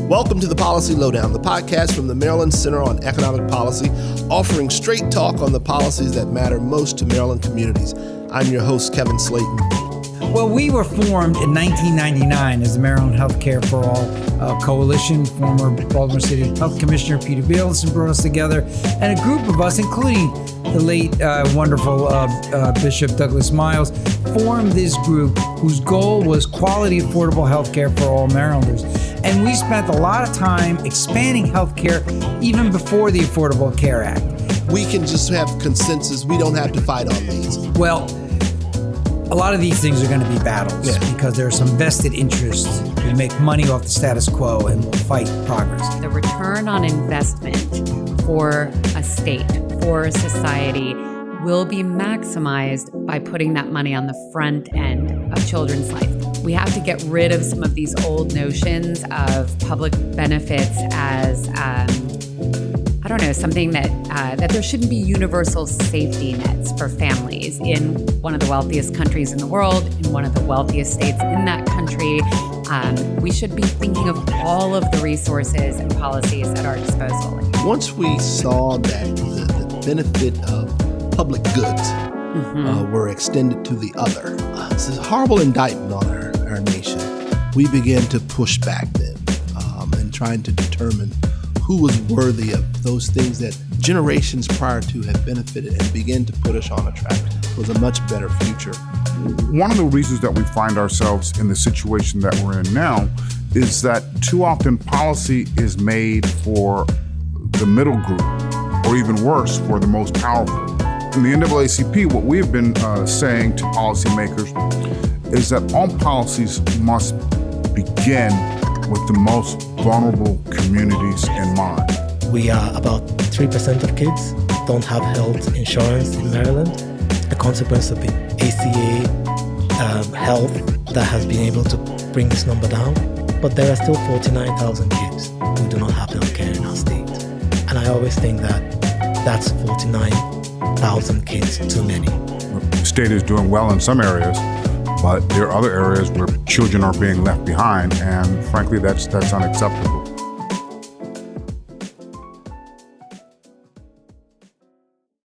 Welcome to the Policy Lowdown, the podcast from the Maryland Center on Economic Policy, offering straight talk on the policies that matter most to Maryland communities. I'm your host, Kevin Slayton. Well, we were formed in 1999 as the Maryland Healthcare for All Coalition. Former Baltimore City Health Commissioner Peter Bielson brought us together, and a group of us, including the late wonderful Bishop Douglas Miles, formed this group whose goal was quality, affordable healthcare for all Marylanders. And we spent a lot of time expanding healthcare even before the Affordable Care Act. We can just have consensus. We don't have to fight on these. Well, a lot of these things are going to be battles because there are some vested interests who make money off the status quo and will fight progress. The return on investment for a state, for a society, will be maximized by putting that money on the front end of children's life. We have to get rid of some of these old notions of public benefits as something that there shouldn't be universal safety nets for families in one of the wealthiest countries in the world, in one of the wealthiest states in that country. We should be thinking of all of the resources and policies at our disposal. Once we saw that the benefit of public goods were extended to the other, it's a horrible indictment on our nation. We began to push back then and trying to determine who was worthy of those things that generations prior to had benefited and begin to put us on a track towards a much better future. One of the reasons that we find ourselves in the situation that we're in now is that too often policy is made for the middle group, or even worse, for the most powerful. In the NAACP, what we have been saying to policymakers is that all policies must begin with the most vulnerable communities in mind. We are about 3% of kids don't have health insurance in Maryland, a consequence of the ACA health that has been able to bring this number down. But there are still 49,000 kids who do not have health care in our state. And I always think that that's 49,000 kids too many. The state is doing well in some areas, but there are other areas where children are being left behind, and frankly, that's unacceptable.